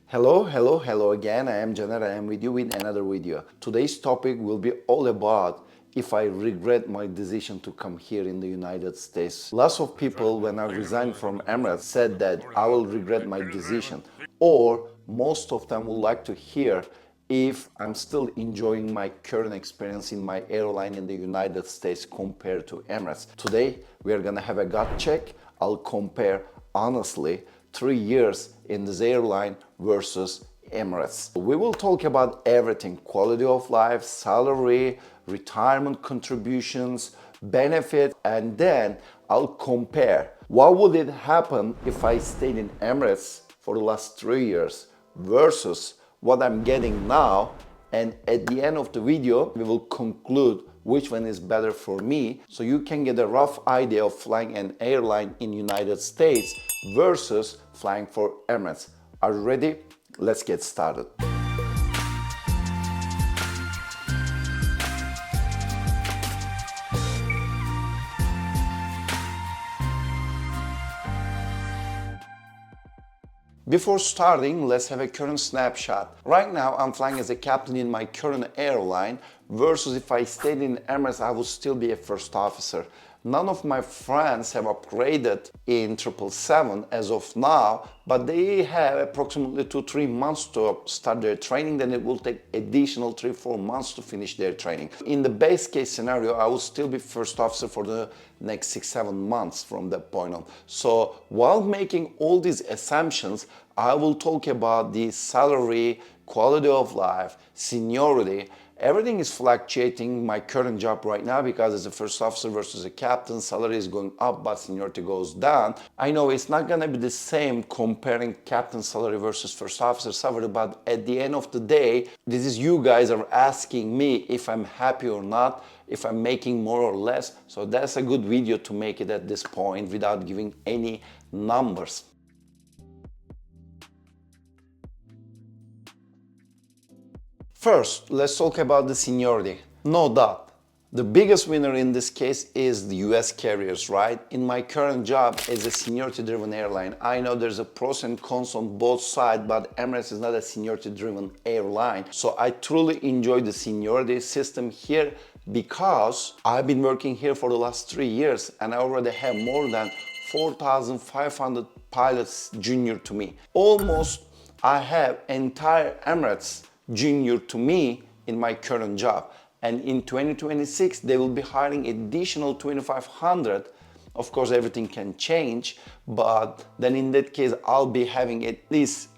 Hello again. I am Janet. I am with you with another video. Today's topic will be all about if I regret my decision to come here in the United States. Lots of people, when I resigned from Emirates, said that I will regret my decision, or most of them would like to hear if I'm still enjoying my current experience in my airline in the United States compared to Emirates. Today, we are gonna have a gut check. I'll compare honestly 3 years in this airline versus Emirates. We will talk about everything: quality of life, salary, retirement contributions, benefit, and then I'll compare what would it happen if I stayed in Emirates for the last 3 years versus what I'm getting now. And at the end of the video, we will conclude which one is better for me, so you can get a rough idea of flying an airline in United States versus flying for Emirates. Are you ready? Let's get started. Before starting, let's have a current snapshot. Right now, I'm flying as a captain in my current airline versus if I stayed in Emirates, I would still be a first officer. None of my friends have upgraded in 777 as of now, but they have approximately 2-3 months to start their training. Then it will take additional 3-4 months to finish their training. In the base case scenario, I will still be first officer for the next 6-7 months from that point on. So while making all these assumptions, I will talk about the salary, quality of life, seniority. Everything is fluctuating my current job right now because as a first officer versus a captain, salary is going up but seniority goes down. I know it's not going to be the same comparing captain salary versus first officer salary, but at the end of the day, this is you guys are asking me if I'm happy or not, if I'm making more or less. So that's a good video to make it at this point without giving any numbers. First, let's talk about the seniority. No doubt, the biggest winner in this case is the US carriers, right? In my current job as a seniority-driven airline, I know there's a pros and cons on both sides, but Emirates is not a seniority-driven airline. So I truly enjoy the seniority system here because I've been working here for the last 3 years and I already have more than 4,500 pilots junior to me. Almost I have entire Emirates junior to me in my current job, and in 2026 they will be hiring additional 2,500. Of course everything can change, but then in that case I'll be having at least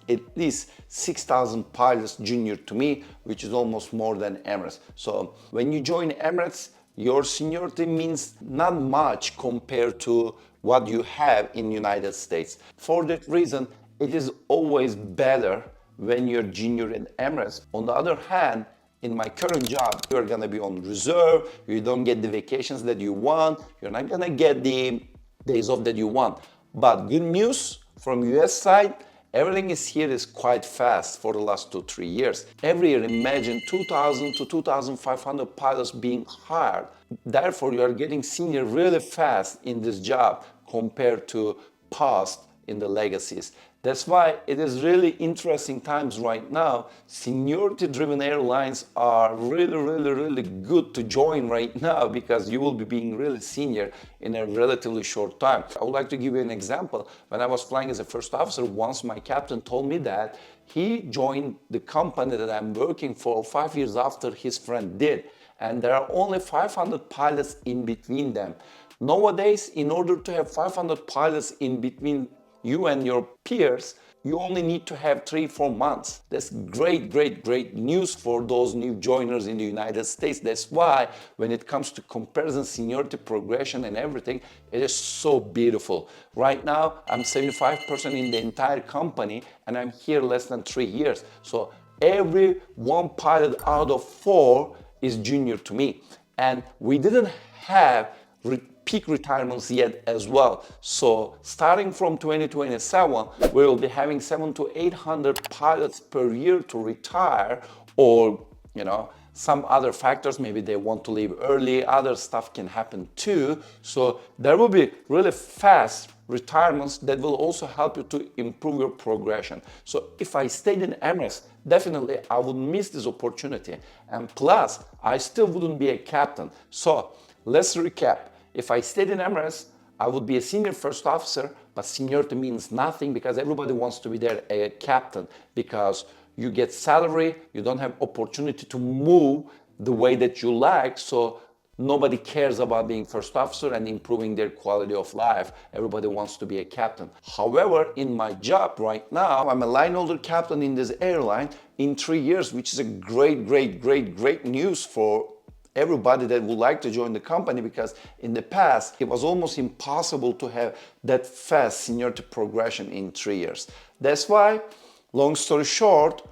6,000 pilots junior to me, which is almost more than Emirates. So when you join Emirates, your seniority means not much compared to what you have in United States. For that reason, it is always better when you're junior in Emirates. On the other hand, in my current job, you're gonna be on reserve, you don't get the vacations that you want, you're not gonna get the days off that you want. But good news from US side, everything is quite fast for the last 2-3 years. Every year, imagine 2,000 to 2,500 pilots being hired. Therefore, you are getting senior really fast in this job compared to past in the legacies. That's why it is really interesting times right now. Seniority-driven airlines are really good to join right now because you will be being really senior in a relatively short time. I would like to give you an example. When I was flying as a first officer, once my captain told me that he joined the company that I'm working for 5 years after his friend did. And there are only 500 pilots in between them. Nowadays, in order to have 500 pilots in between you and your peers, you only need to have 3-4 months. That's great news for those new joiners in the United States. That's why when it comes to comparison, seniority progression and everything, it is so beautiful. Right now, I'm 75% in the entire company and I'm here less than 3 years. So every one pilot out of 4 is junior to me. And we didn't have peak retirements yet as well. So starting from 2027, we will be having 700 to 800 pilots per year to retire, or some other factors, maybe they want to leave early, other stuff can happen too. So there will be really fast retirements that will also help you to improve your progression. So if I stayed in Emirates, definitely I would miss this opportunity. And plus, I still wouldn't be a captain. So let's recap. If I stayed in Emirates, I would be a senior first officer, but seniority means nothing because everybody wants to be there a captain because you get salary, you don't have opportunity to move the way that you like, so nobody cares about being first officer and improving their quality of life. Everybody wants to be a captain. However, in my job right now, I'm a line holder captain in this airline in 3 years, which is a great news for everybody that would like to join the company, because in the past it was almost impossible to have that fast seniority progression in 3 years. That's why, long story short,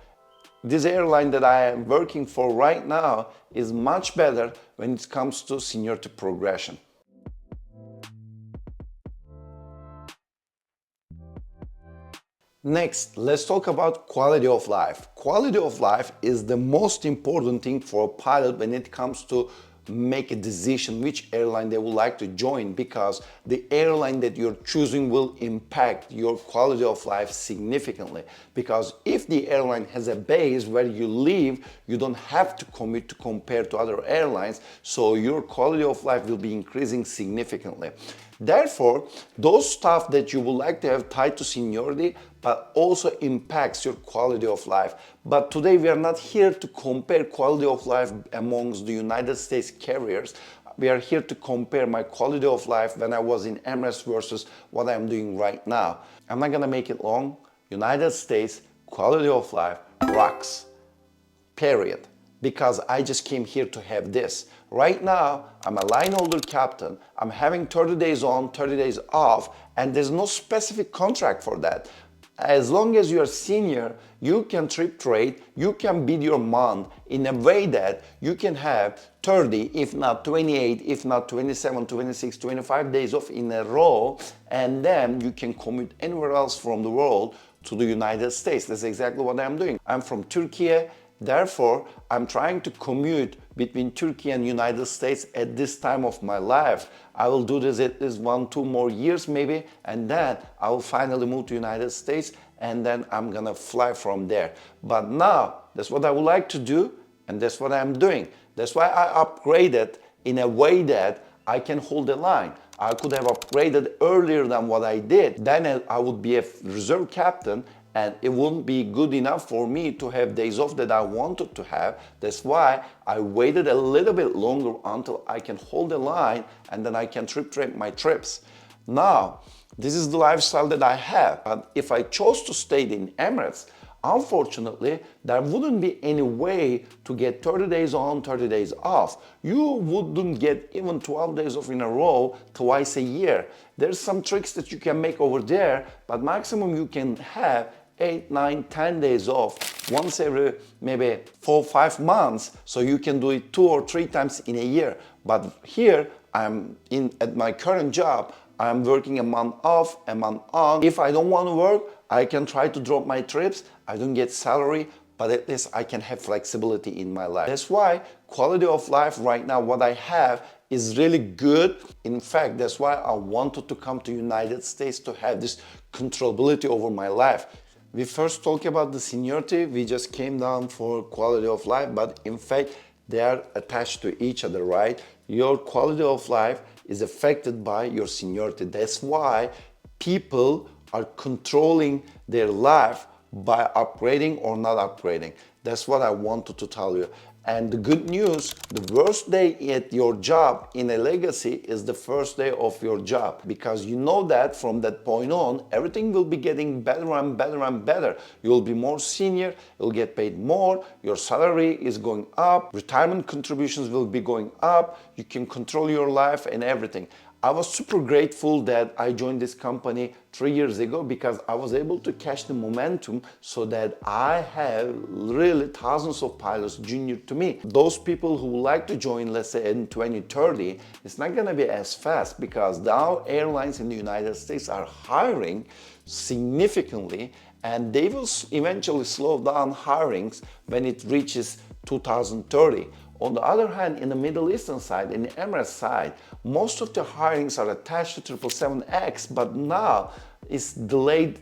this airline that I am working for right now is much better when it comes to seniority progression. Next, let's talk about quality of life. Quality of life is the most important thing for a pilot when it comes to make a decision which airline they would like to join, because the airline that you're choosing will impact your quality of life significantly. Because if the airline has a base where you live, you don't have to commute to compare to other airlines, so your quality of life will be increasing significantly. Therefore, those stuff that you would like to have tied to seniority but also impacts your quality of life. But today we are not here to compare quality of life amongst the United States carriers. We are here to compare my quality of life when I was in Emirates versus what I'm doing right now. I'm not gonna make it long. United States quality of life rocks. Period. Because I just came here to have this. Right now, I'm a line holder captain. I'm having 30 days on, 30 days off, and there's no specific contract for that. As long as you're senior, you can trip trade, you can bid your month in a way that you can have 30, if not 28, if not 27, 26, 25 days off in a row, and then you can commute anywhere else from the world to the United States. That's exactly what I'm doing. I'm from Turkey. Therefore, I'm trying to commute between Turkey and United States at this time of my life. I will do this at least 1-2 more years maybe, and then I will finally move to United States, and then I'm gonna fly from there. But now, that's what I would like to do, and that's what I'm doing. That's why I upgraded in a way that I can hold the line. I could have upgraded earlier than what I did. Then I would be a reserve captain, and it wouldn't be good enough for me to have days off that I wanted to have. That's why I waited a little bit longer until I can hold the line, and then I can trade my trips. Now, this is the lifestyle that I have. But if I chose to stay in Emirates, unfortunately, there wouldn't be any way to get 30 days on, 30 days off. You wouldn't get even 12 days off in a row twice a year. There's some tricks that you can make over there, but maximum you can have 8, 9, 10 days off once every maybe 4-5 months, so you can do it 2 or 3 times in a year. But here at my current job, I'm working a month off, a month on. If I don't want to work, I can try to drop my trips. I don't get salary, but at least I can have flexibility in my life. That's why quality of life right now, what I have, is really good. In fact, that's why I wanted to come to United States, to have this controllability over my life. We first talked about the seniority, we just came down for quality of life, but in fact, they are attached to each other, right? Your quality of life is affected by your seniority. That's why people are controlling their life by upgrading or not upgrading. That's what I wanted to tell you. And the good news, the worst day at your job in a legacy is the first day of your job, because you know that from that point on, everything will be getting better and better and better. You'll be more senior, you'll get paid more, your salary is going up, retirement contributions will be going up, you can control your life and everything. I was super grateful that I joined this company 3 years ago, because I was able to catch the momentum so that I have really thousands of pilots junior to me. Those people who would like to join, let's say in 2030, it's not gonna be as fast, because now airlines in the United States are hiring significantly, and they will eventually slow down hirings when it reaches 2030. On the other hand, in the Middle Eastern side, in the Emirates side, most of the hirings are attached to 777X, but now it's delayed,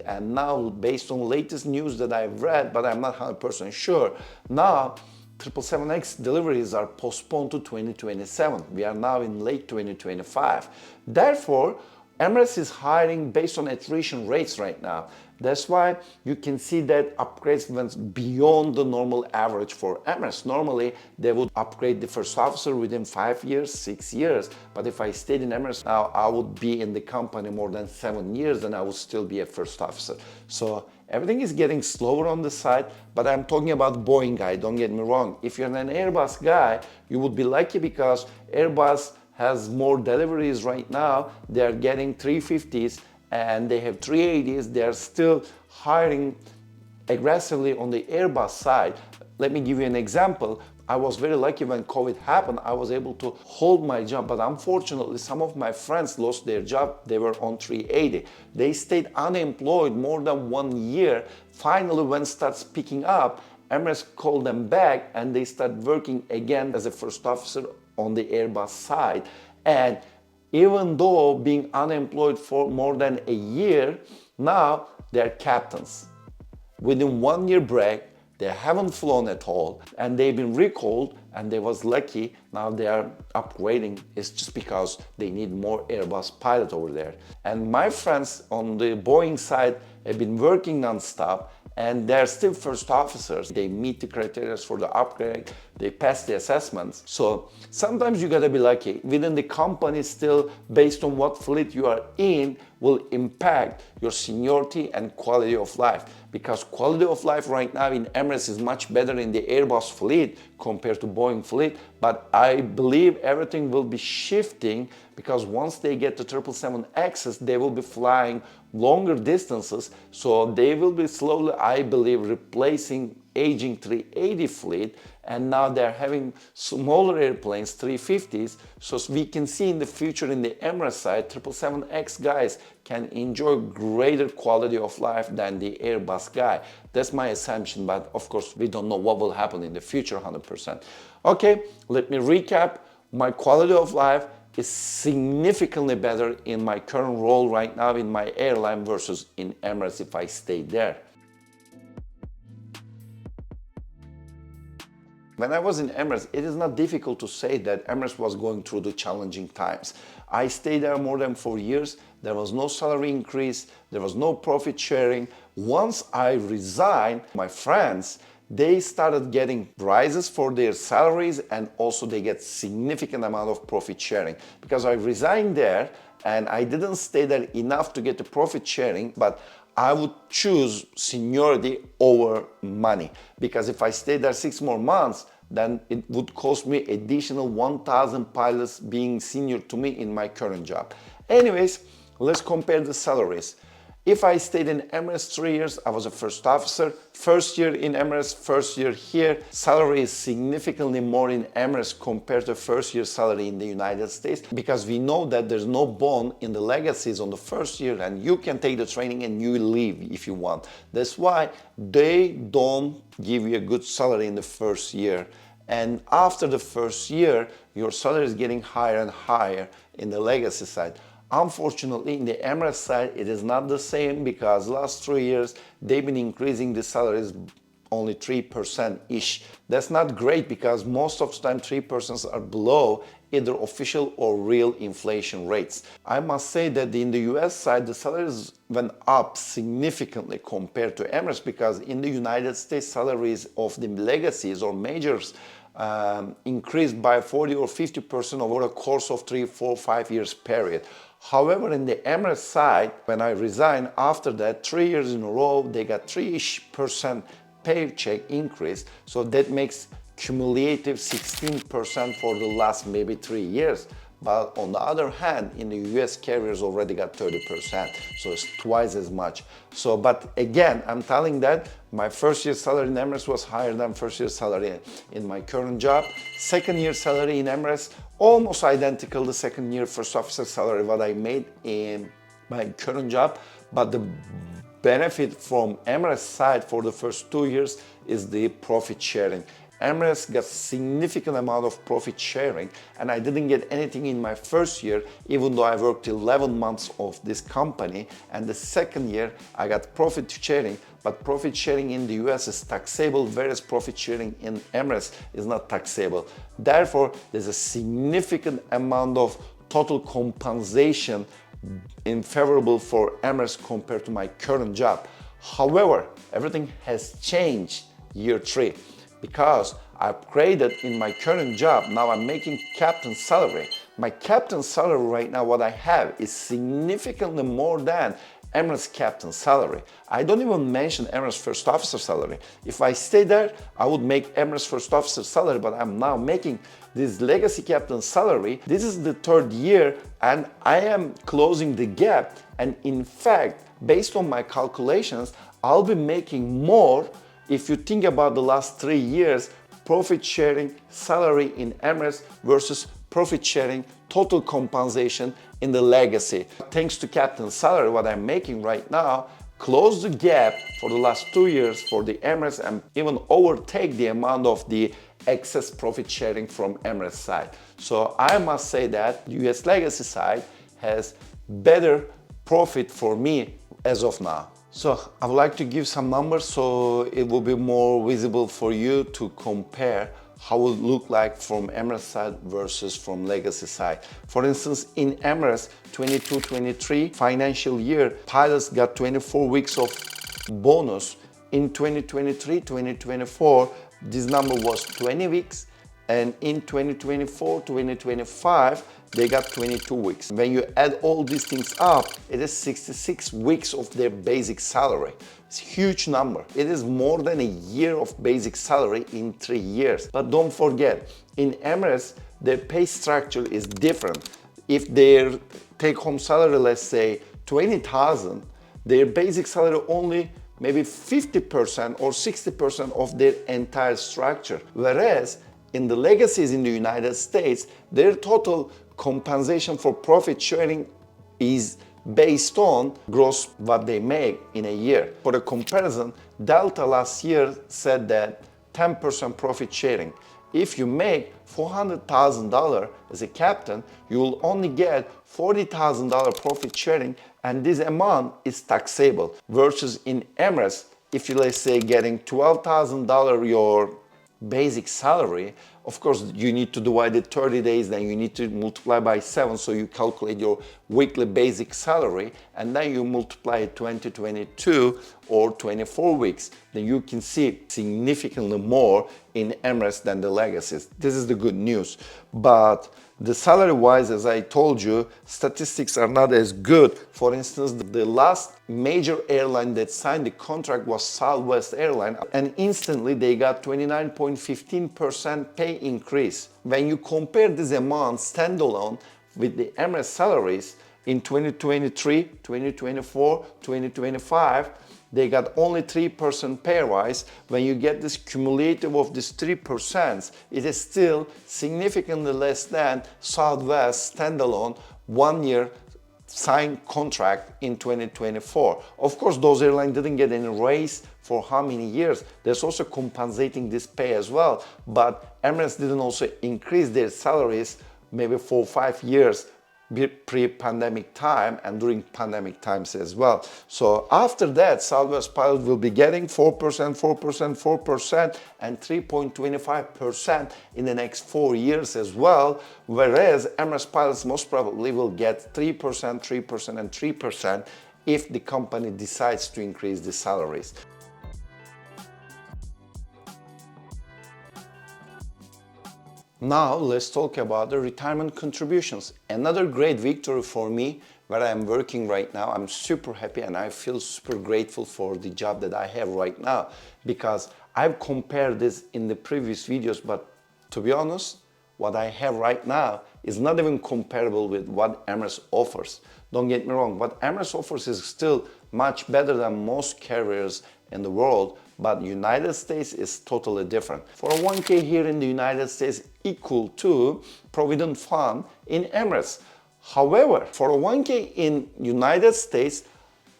and now based on latest news that I've read, but I'm not 100% sure, now 777X deliveries are postponed to 2027. We are now in late 2025. Therefore, Emirates is hiring based on attrition rates right now. That's why you can see that upgrades went beyond the normal average for Emirates. Normally, they would upgrade the first officer within 5 years, 6 years. But if I stayed in Emirates now, I would be in the company more than 7 years and I would still be a first officer. So everything is getting slower on the side, but I'm talking about Boeing guy, don't get me wrong. If you're an Airbus guy, you would be lucky because Airbus has more deliveries right now. They are getting 350s and they have 380s. They are still hiring aggressively on the Airbus side. Let me give you an example. I was very lucky when COVID happened. I was able to hold my job, but unfortunately some of my friends lost their job. They were on 380. They stayed unemployed more than 1 year. Finally, when it starts picking up, Emirates called them back and they start working again as a first officer on the Airbus side. And even though being unemployed for more than a year, now they're captains. Within 1 year break, they haven't flown at all and they've been recalled, and they was lucky. Now they are upgrading. It's just because they need more Airbus pilot over there. And my friends on the Boeing side have been working non-stop and they're still first officers. They meet the criteria for the upgrade, they pass the assessments. So sometimes you gotta be lucky. Within the company still, based on what fleet you are in, will impact your seniority and quality of life. Because quality of life right now in Emirates is much better in the Airbus fleet compared to Boeing fleet. But I believe everything will be shifting because once they get the 777Xs, they will be flying longer distances. So they will be slowly, I believe, replacing aging 380 fleet, and now they're having smaller airplanes, 350s. So we can see in the future in the Emirates side, 777X guys can enjoy greater quality of life than the Airbus guy. That's my assumption, but of course we don't know what will happen in the future 100%. Okay, let me recap. My quality of life is significantly better in my current role right now in my airline versus in Emirates if I stay there. When I was in Emirates, it is not difficult to say that Emirates was going through the challenging times. I stayed there more than 4 years. There was no salary increase. There was no profit sharing. Once I resigned, my friends, they started getting rises for their salaries, and also they get significant amount of profit sharing. Because I resigned there and I didn't stay there enough to get the profit sharing, but I would choose seniority over money. Because if I stayed there 6 more months, then it would cost me additional 1,000 pilots being senior to me in my current job. Anyways, let's compare the salaries. If I stayed in Emirates 3 years, I was a first officer. First year in Emirates, first year here, salary is significantly more in Emirates compared to first year salary in the United States, because we know that there's no bond in the legacies on the first year and you can take the training and you leave if you want. That's why they don't give you a good salary in the first year. And after the first year, your salary is getting higher and higher in the legacy side. Unfortunately, in the Emirates side, it is not the same, because last 3 years, they've been increasing the salaries only 3%-ish. That's not great, because most of the time 3% are below either official or real inflation rates. I must say that in the US side, the salaries went up significantly compared to Emirates, because in the United States, salaries of the legacies or majors increased by 40 or 50% over a course of 3, 4, 5 years period. However, in the Emirates side, when I resigned, after that, 3 years in a row, they got 3% paycheck increase. So that makes cumulative 16% for the last maybe 3 years. But on the other hand, in the US, carriers already got 30%, so it's twice as much. So, but again, I'm telling that my first year salary in Emirates was higher than first year salary in my current job. Second year salary in Emirates, almost identical to second year first officer salary what I made in my current job. But the benefit from Emirates side for the first 2 years is the profit sharing. Emirates got significant amount of profit sharing, and I didn't get anything in my first year, even though I worked 11 months of this company, and the second year I got profit sharing, but profit sharing in the US is taxable, whereas profit sharing in Emirates is not taxable. Therefore, there's a significant amount of total compensation in favorable for Emirates compared to my current job. However, everything has changed year 3 because I upgraded in my current job. Now I'm making captain salary. My captain salary right now, what I have is significantly more than Emirates captain salary. I don't even mention Emirates first officer salary. If I stay there, I would make Emirates first officer salary, but I'm now making this legacy captain salary. This is the 3rd year and I am closing the gap, and in fact, based on my calculations, I'll be making more if you think about the last 3 years profit sharing salary in Emirates versus profit sharing total compensation in the legacy. Thanks to captain salary, what I'm making right now, close the gap for the last 2 years for the Emirates and even overtake the amount of the excess profit sharing from Emirates side. So I must say that US legacy side has better profit for me as of now. So I would like to give some numbers so it will be more visible for you to compare how it will look like from Emirates side versus from legacy side. For instance, in Emirates 22-23 financial year, pilots got 24 weeks of bonus. In 2023-2024, this number was 20 weeks, and in 2024-2025, they got 22 weeks. When you add all these things up, it is 66 weeks of their basic salary. It's a huge number. It is more than a year of basic salary in 3 years. But don't forget, in Emirates, their pay structure is different. If their take-home salary, let's say 20,000, their basic salary only maybe 50% or 60% of their entire structure. Whereas in the legacies in the United States, their total compensation for profit sharing is based on gross what they make in a year. For a comparison, Delta last year said that 10% profit sharing. If you make $400,000 as a captain, you will only get $40,000 profit sharing, and this amount is taxable. Versus in Emirates, if you, let's say, getting $12,000 your basic salary, of course you need to divide it 30 days, then you need to multiply by 7, so you calculate your weekly basic salary, and then you multiply it 22 or 24 weeks, then you can see significantly more in Emirates than the legacies. This is the good news. But the salary wise, as I told you, statistics are not as good. For instance, the last major airline that signed the contract was Southwest Airline, and instantly they got 29.15% pay increase. When you compare this amount standalone with the Emirates salaries in 2023, 2024, 2025, they got only 3% pay rise. When you get this cumulative of this 3%, it is still significantly less than Southwest standalone 1 year signed contract in 2024. Of course, those airlines didn't get any raise for how many years. There's also compensating this pay as well. But Emirates didn't also increase their salaries maybe for 5 years pre-pandemic time and during pandemic times as well. So after that, Southwest pilots will be getting 4%, 4%, 4%, and 3.25% in the next 4 years as well, whereas Emirates pilots most probably will get 3%, 3%, and 3% if the company decides to increase the salaries. Now let's talk about the retirement contributions. Another great victory for me where I'm working right now. I'm super happy and I feel super grateful for the job that I have right now, because I've compared this in the previous videos, but to be honest, what I have right now is not even comparable with what Emirates offers. Don't get me wrong, what Emirates offers is still much better than most carriers in the world, but United States is totally different. For a 1K here in the United States equal to Provident Fund in Emirates. However, for a 1K in United States,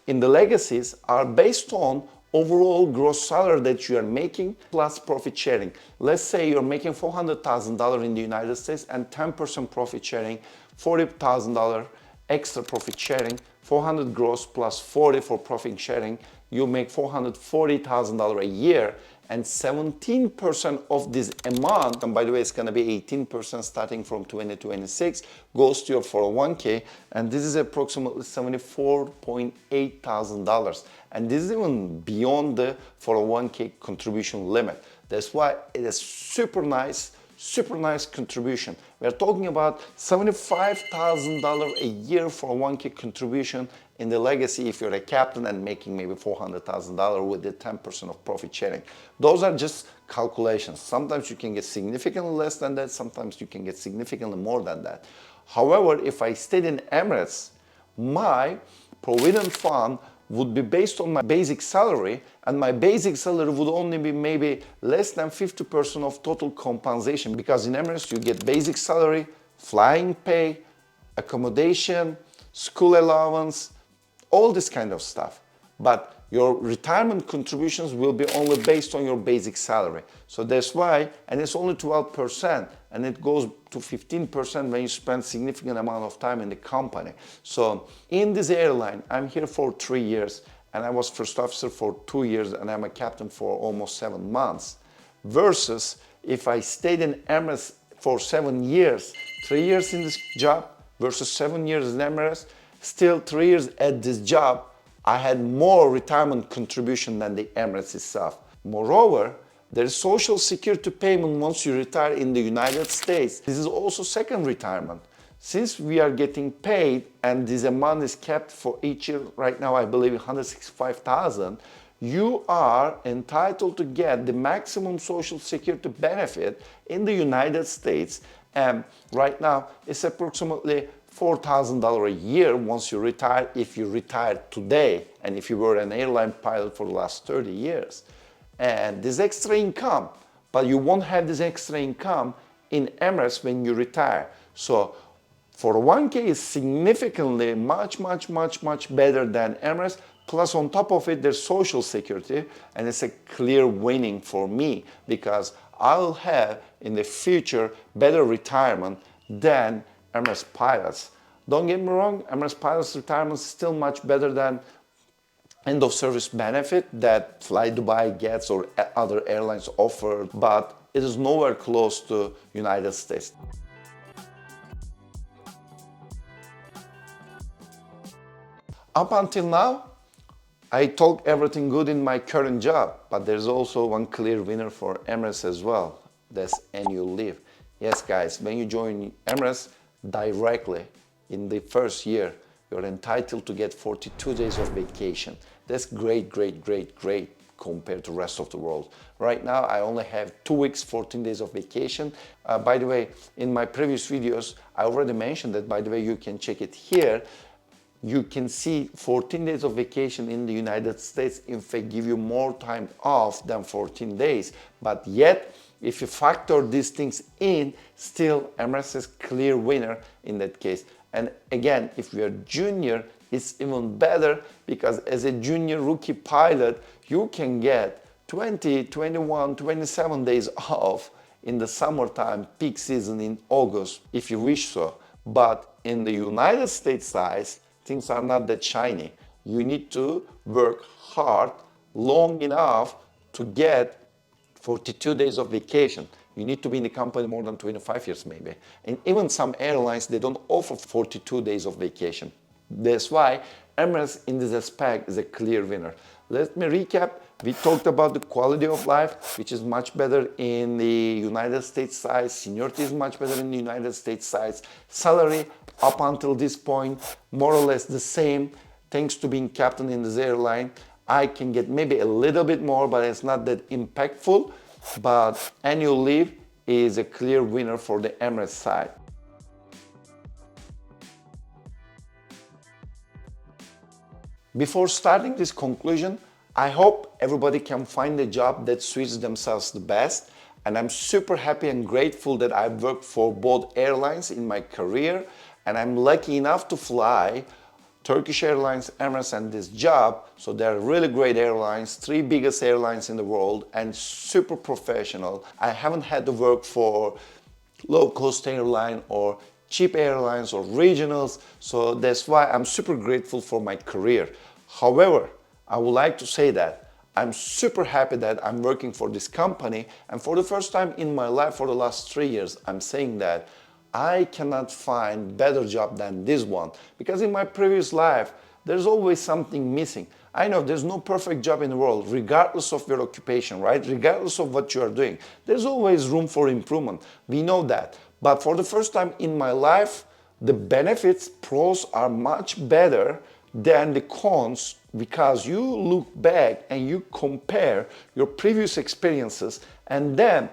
in the legacies are based on overall gross salary that you are making plus profit sharing. Let's say you're making $400,000 in the United States and 10% profit sharing, $40,000 extra profit sharing, 400 gross plus 40 for profit sharing, you make $440,000 a year, and 17% of this amount, and by the way, it's going to be 18% starting from 2026, goes to your 401k, and this is approximately $74.8 thousand. And this is even beyond the 401k contribution limit. That's why it is super nice contribution. We're talking about $75,000 a year for a 1K contribution in the legacy if you're a captain and making maybe $400,000 with the 10% of profit sharing. Those are just calculations. Sometimes you can get significantly less than that, sometimes you can get significantly more than that. However, if I stayed in Emirates, my provident fund would be based on my basic salary, and my basic salary would only be maybe less than 50% of total compensation, because in Emirates you get basic salary, flying pay, accommodation, school allowance, all this kind of stuff. But your retirement contributions will be only based on your basic salary. So that's why, and it's only 12%, and it goes to 15% when you spend significant amount of time in the company. So in this airline, I'm here for 3 years, and I was first officer for 2 years, and I'm a captain for almost 7 months. Versus if I stayed in Emirates for 7 years, 3 years in this job versus 7 years in Emirates, still 3 years at this job, I had more retirement contribution than the Emirates itself. Moreover, there is social security payment once you retire in the United States. This is also second retirement. Since we are getting paid and this amount is kept for each year, right now I believe $165,000, you are entitled to get the maximum social security benefit in the United States. And right now it's approximately $4,000 a year once you retire, if you retire today, and if you were an airline pilot for the last 30 years. And this extra income, but you won't have this extra income in Emirates when you retire. So 401k is significantly much better than Emirates. Plus on top of it, there's social security, and it's a clear winning for me because I'll have in the future better retirement than Emirates pilots. Don't get me wrong, Emirates pilots retirement is still much better than end of service benefit that Fly Dubai gets or other airlines offer, but it is nowhere close to United States. Up until now, I talk everything good in my current job, but there's also one clear winner for Emirates as well. That's annual leave. Yes guys, when you join Emirates directly in the first year, you're entitled to get 42 days of vacation. That's great compared to the rest of the world. Right now, I only have 2 weeks, 14 days of vacation. By the way, in my previous videos, I already mentioned that, by the way, you can check it here. You can see 14 days of vacation in the United States, in fact, give you more time off than 14 days. But yet, if you factor these things in, still Emirates is clear winner in that case. And again, if you're junior, it's even better because as a junior rookie pilot, you can get 20, 21, 27 days off in the summertime, peak season in August, if you wish so. But in the United States size, things are not that shiny. You need to work hard, long enough to get 42 days of vacation. You need to be in the company more than 25 years maybe. And even some airlines, they don't offer 42 days of vacation. That's why Emirates in this aspect is a clear winner. Let me recap. We talked about the quality of life, which is much better in the United States side. Seniority is much better in the United States side. Salary, up until this point, more or less the same. Thanks to being captain in this airline, I can get maybe a little bit more, but it's not that impactful. But annual leave is a clear winner for the Emirates side. Before starting this conclusion, I hope everybody can find a job that suits themselves the best. And I'm super happy and grateful that I've worked for both airlines in my career. And I'm lucky enough to fly Turkish Airlines, Emirates, and this job. So they're really great airlines, 3 biggest airlines in the world, and super professional. I haven't had to work for low-cost airline or cheap airlines or regionals, so that's why I'm super grateful for my career. However, I would like to say that I'm super happy that I'm working for this company, and for the first time in my life for the last 3 years, I'm saying that I cannot find better job than this one, because in my previous life, there's always something missing. I know there's no perfect job in the world, regardless of your occupation, right? Regardless of what you are doing. There's always room for improvement. We know that. But for the first time in my life, the benefits, pros are much better than the cons, because you look back and you compare your previous experiences, and then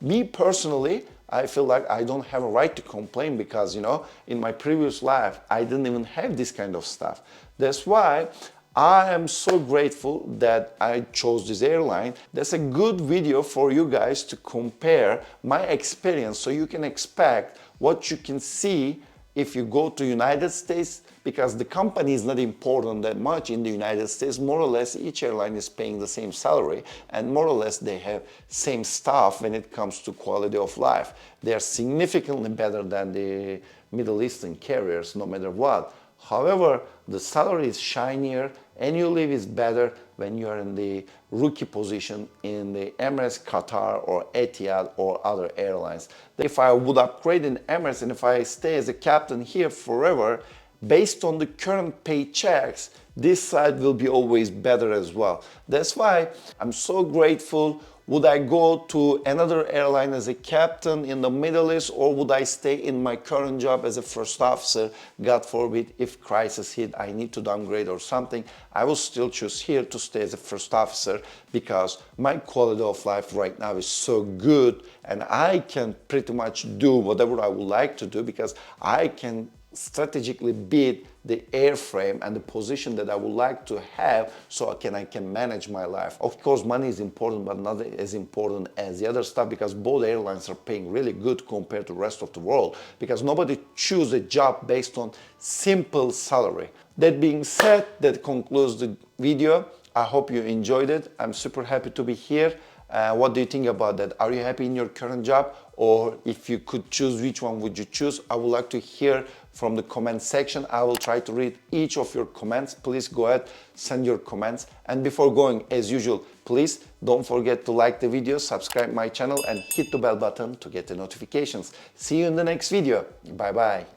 me personally, I feel like I don't have a right to complain, because in my previous life I didn't even have this kind of stuff. That's why I am so grateful that I chose this airline. That's a good video for you guys to compare my experience, so you can expect what you can see if you go to United States, because the company is not important that much in the United States. More or less each airline is paying the same salary, and more or less they have same stuff when it comes to quality of life. They are significantly better than the Middle Eastern carriers, no matter what. However, the salary is shinier, annual leave is better when you are in the rookie position in the Emirates, Qatar, or Etihad, or other airlines. If I would upgrade in Emirates and if I stay as a captain here forever, based on the current paychecks, this side will be always better as well. That's why I'm so grateful. Would I go to another airline as a captain in the Middle East, or would I stay in my current job as a first officer? God forbid, if crisis hit, I need to downgrade or something, I will still choose here to stay as a first officer, because my quality of life right now is so good, and I can pretty much do whatever I would like to do, because I can strategically beat the airframe and the position that I would like to have, so I can manage my life. Of course, money is important, but not as important as the other stuff, because both airlines are paying really good compared to the rest of the world, because nobody chooses a job based on simple salary. That being said, that concludes the video. I hope you enjoyed it. I'm super happy to be here. What do you think about that? Are you happy in your current job? Or if you could choose, which one would you choose? I would like to hear from the comment section. I will try to read each of your comments. Please go ahead, send your comments. And before going, as usual, please don't forget to like the video, subscribe my channel, and hit the bell button to get the notifications. See you in the next video. Bye bye.